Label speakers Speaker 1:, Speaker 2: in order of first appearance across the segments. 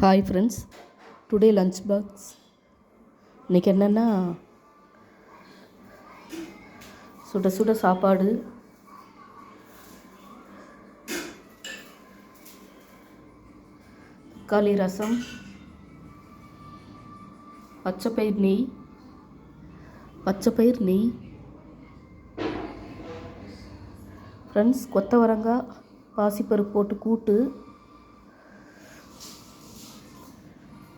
Speaker 1: Hi friends, today lunch box இன்றைக்கி என்னென்னா சுட சுட சாப்பாடு, தக்காளி ரசம், பச்சைப்பயிர் நெய் ஃப்ரெண்ட்ஸ், கொத்தவரங்காய் பாசிப்பருப்பு போட்டு கூட்டு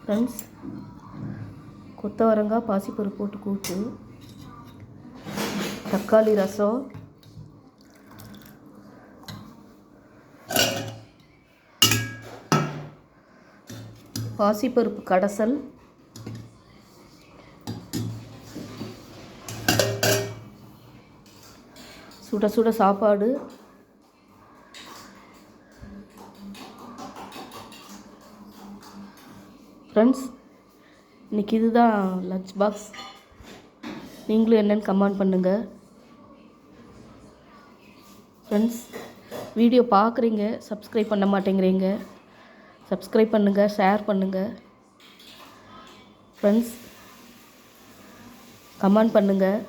Speaker 1: ஃப்ரெண்ட்ஸ், கொத்தவரங்காய் பாசிப்பருப்பு போட்டு கூட்டு, தக்காளி ரசம், பாசிப்பருப்பு கடைசல், சுட சுட சாப்பாடு, ஃப்ரெண்ட்ஸ். இன்றைக்கி இதுதான் லஞ்ச் பாக்ஸ். நீங்களும் என்னென்னு கமெண்ட் பண்ணுங்கள் ஃப்ரெண்ட்ஸ். வீடியோ பார்க்குறீங்க, சப்ஸ்கிரைப் பண்ண மாட்டேங்கிறீங்க. சப்ஸ்கிரைப் பண்ணுங்கள், ஷேர் பண்ணுங்கள் ஃப்ரெண்ட்ஸ். கமெண்ட் பண்ணுங்கள்.